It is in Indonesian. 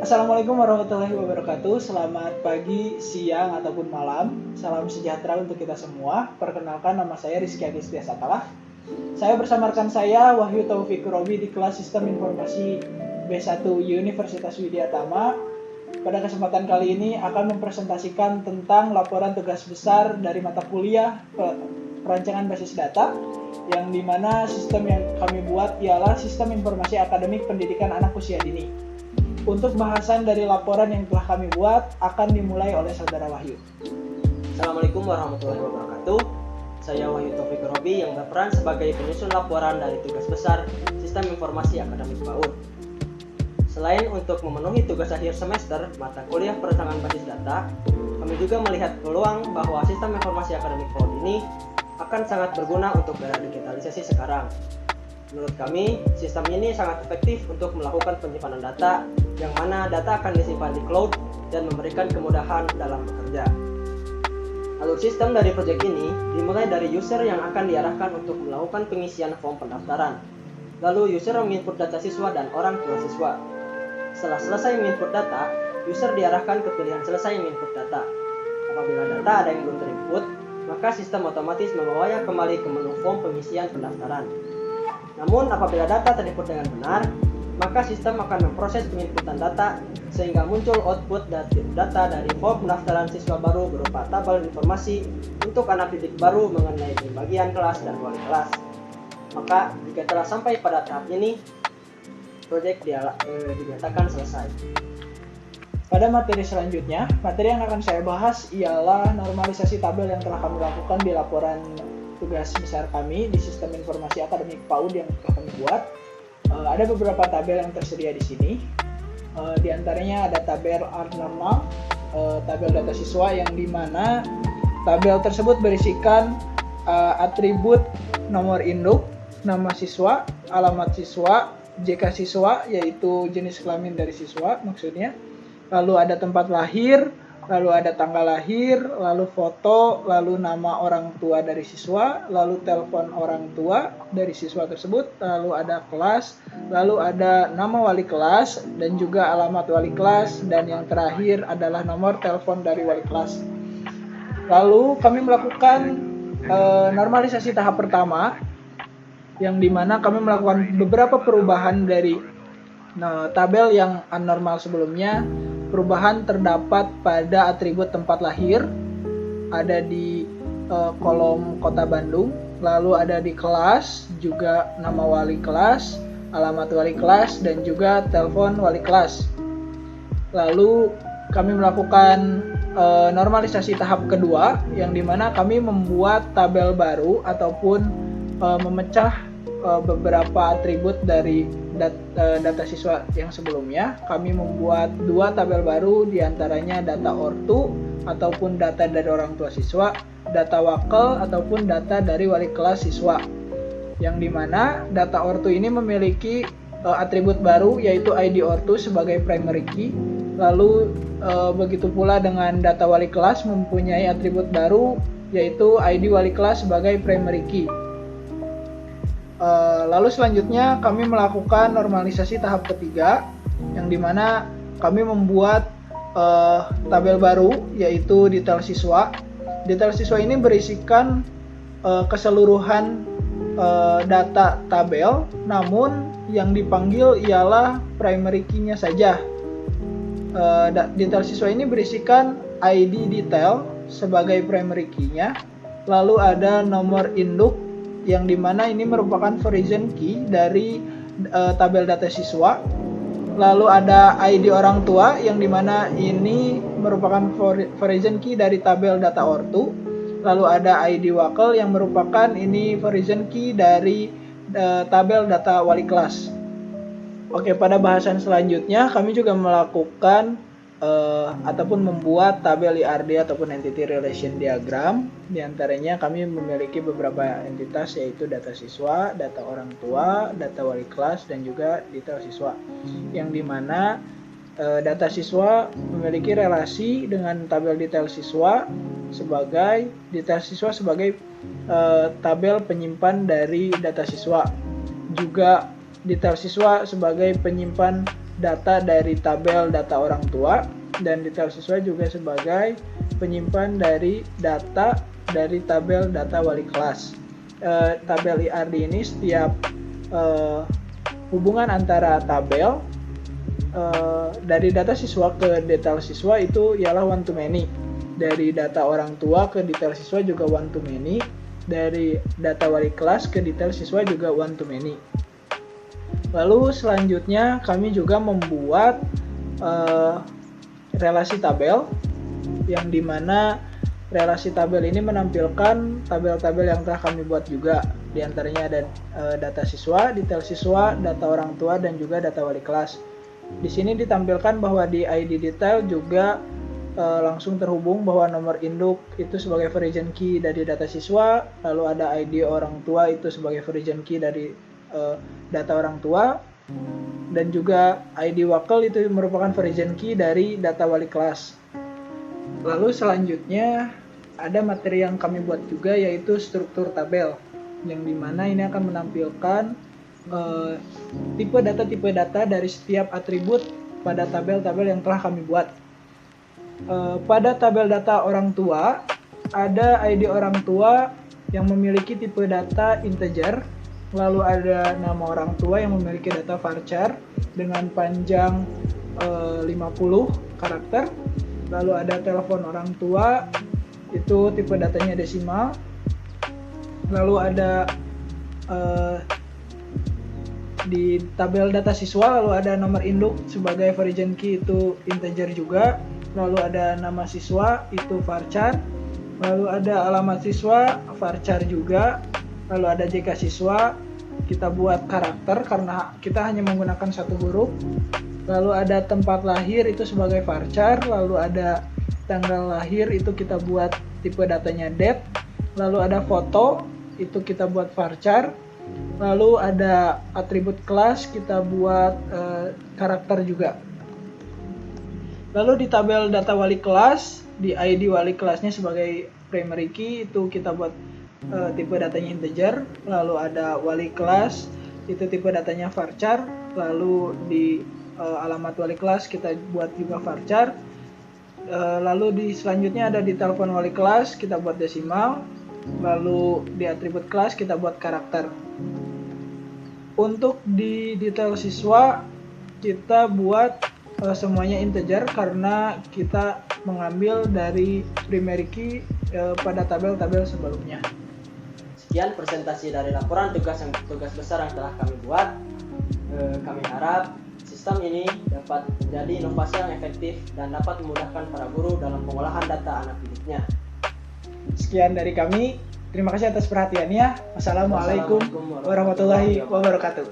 Assalamualaikum warahmatullahi wabarakatuh. Selamat pagi, siang, ataupun malam. Salam sejahtera untuk kita semua. Perkenalkan, nama saya Rizky Agustia Satalah. Saya bersama rekan saya Wahyu Taufik Robi di kelas Sistem Informasi B1 Universitas Widya Tama. Pada kesempatan kali ini akan mempresentasikan tentang laporan tugas besar dari mata kuliah perancangan basis data, yang dimana sistem yang kami buat ialah Sistem Informasi Akademik Pendidikan Anak Usia Dini. Untuk bahasan dari laporan yang telah kami buat akan dimulai oleh Saudara Wahyu. Assalamualaikum warahmatullahi wabarakatuh. Saya Wahyu Taufik Robi yang berperan sebagai penyusun laporan dari tugas besar Sistem Informasi Akademik PAUD. Selain untuk memenuhi tugas akhir semester mata kuliah perancangan basis data, kami juga melihat peluang bahwa Sistem Informasi Akademik PAUD ini akan sangat berguna untuk era digitalisasi sekarang. Menurut kami, sistem ini sangat efektif untuk melakukan penyimpanan data, yang mana data akan disimpan di cloud dan memberikan kemudahan dalam bekerja. Alur sistem dari proyek ini dimulai dari user yang akan diarahkan untuk melakukan pengisian form pendaftaran. Lalu user menginput data siswa dan orang tua siswa. Setelah selesai menginput data, user diarahkan ke pilihan selesai menginput data. Apabila data ada yang belum terinput, maka sistem otomatis membawanya kembali ke menu form pengisian pendaftaran. Namun apabila data terinput dengan benar, maka sistem akan memproses penginputan data sehingga muncul output data dari form pendaftaran siswa baru berupa tabel informasi untuk anak didik baru mengenai pembagian kelas dan wali kelas. Maka jika telah sampai pada tahap ini, proyek dinyatakan selesai. Pada materi selanjutnya, materi yang akan saya bahas ialah normalisasi tabel yang telah kami lakukan di laporan tugas besar kami di Sistem Informasi Akademik PAUD yang telah kami buat. Ada beberapa tabel yang tersedia di sini. Di antaranya ada tabel art normal, tabel data siswa, yang dimana tabel tersebut berisikan atribut nomor induk, nama siswa, alamat siswa, JK siswa yaitu jenis kelamin dari siswa maksudnya, lalu ada tempat lahir, lalu ada tanggal lahir, lalu foto, lalu nama orang tua dari siswa, lalu telepon orang tua dari siswa tersebut, lalu ada kelas, lalu ada nama wali kelas dan juga alamat wali kelas, dan yang terakhir adalah nomor telepon dari wali kelas. Lalu kami melakukan normalisasi tahap pertama, yang dimana kami melakukan beberapa perubahan dari tabel yang anormal sebelumnya. Perubahan terdapat pada atribut tempat lahir, ada di kolom kota Bandung, lalu ada di kelas, juga nama wali kelas, alamat wali kelas, dan juga telepon wali kelas. Lalu kami melakukan normalisasi tahap kedua, yang dimana kami membuat tabel baru ataupun memecah beberapa atribut dari data siswa yang sebelumnya. Kami membuat dua tabel baru, diantaranya data ortu ataupun data dari orang tua siswa, data wakil ataupun data dari wali kelas siswa, yang dimana data ortu ini memiliki atribut baru yaitu ID ortu sebagai primary key. Lalu begitu pula dengan data wali kelas mempunyai atribut baru yaitu ID wali kelas sebagai primary key. Lalu selanjutnya kami melakukan normalisasi tahap ketiga, yang dimana kami membuat tabel baru yaitu detail siswa. Detail siswa ini berisikan keseluruhan data tabel, namun yang dipanggil ialah primary key-nya saja. Detail siswa ini berisikan ID detail sebagai primary key-nya, lalu ada nomor induk, yang dimana ini merupakan version key dari tabel data siswa. Lalu ada ID orang tua, yang dimana ini merupakan version key dari tabel data ortu. Lalu ada ID wakil, yang merupakan ini version key dari tabel data wali kelas. Oke, pada bahasan selanjutnya kami juga melakukan ataupun membuat tabel IRD ataupun Entity Relation Diagram. Di antaranya kami memiliki beberapa entitas yaitu data siswa, data orang tua, data wali kelas, dan juga detail siswa. Yang dimana data siswa memiliki relasi dengan tabel detail siswa sebagai tabel penyimpan dari data siswa. Juga detail siswa sebagai penyimpan data dari tabel data orang tua, dan detail siswa juga sebagai penyimpan dari data dari tabel data wali kelas. Tabel IRD ini setiap hubungan antara tabel dari data siswa ke detail siswa itu ialah one to many. Dari data orang tua ke detail siswa juga one to many. Dari data wali kelas ke detail siswa juga one to many. Lalu selanjutnya kami juga membuat relasi tabel, yang dimana relasi tabel ini menampilkan tabel-tabel yang telah kami buat juga. Di antaranya ada data siswa, detail siswa, data orang tua, dan juga data wali kelas. Di sini ditampilkan bahwa di ID detail juga langsung terhubung bahwa nomor induk itu sebagai version key dari data siswa, lalu ada ID orang tua itu sebagai version key dari data orang tua, dan juga ID wakil itu merupakan version key dari data wali kelas. Lalu selanjutnya ada materi yang kami buat juga, yaitu struktur tabel, yang dimana ini akan menampilkan tipe data dari setiap atribut pada tabel-tabel yang telah kami buat. Pada tabel data orang tua ada ID orang tua yang memiliki tipe data integer, lalu ada nama orang tua yang memiliki data varchar dengan panjang 50 karakter, lalu ada telepon orang tua itu tipe datanya desimal, lalu ada di tabel data siswa lalu ada nomor induk sebagai version key itu integer juga, lalu ada nama siswa itu varchar, lalu ada alamat siswa varchar juga, lalu ada JK siswa kita buat karakter karena kita hanya menggunakan satu huruf, lalu ada tempat lahir itu sebagai varchar, lalu ada tanggal lahir itu kita buat tipe datanya date, lalu ada foto itu kita buat varchar, lalu ada atribut kelas kita buat karakter juga. Lalu di tabel data wali kelas, di ID wali kelasnya sebagai primary key itu kita buat tipe datanya integer, lalu ada wali kelas itu tipe datanya varchar, lalu di alamat wali kelas kita buat juga varchar, lalu di selanjutnya ada di telepon wali kelas kita buat desimal, lalu di atribut kelas kita buat karakter. Untuk di detail siswa kita buat semuanya integer karena kita mengambil dari primary key pada tabel-tabel sebelumnya. Sekian presentasi dari laporan tugas besar yang telah kami buat. Kami harap sistem ini dapat menjadi inovasi yang efektif dan dapat memudahkan para guru dalam pengolahan data anak didiknya. Sekian dari kami. Terima kasih atas perhatiannya. Wassalamualaikum warahmatullahi wabarakatuh.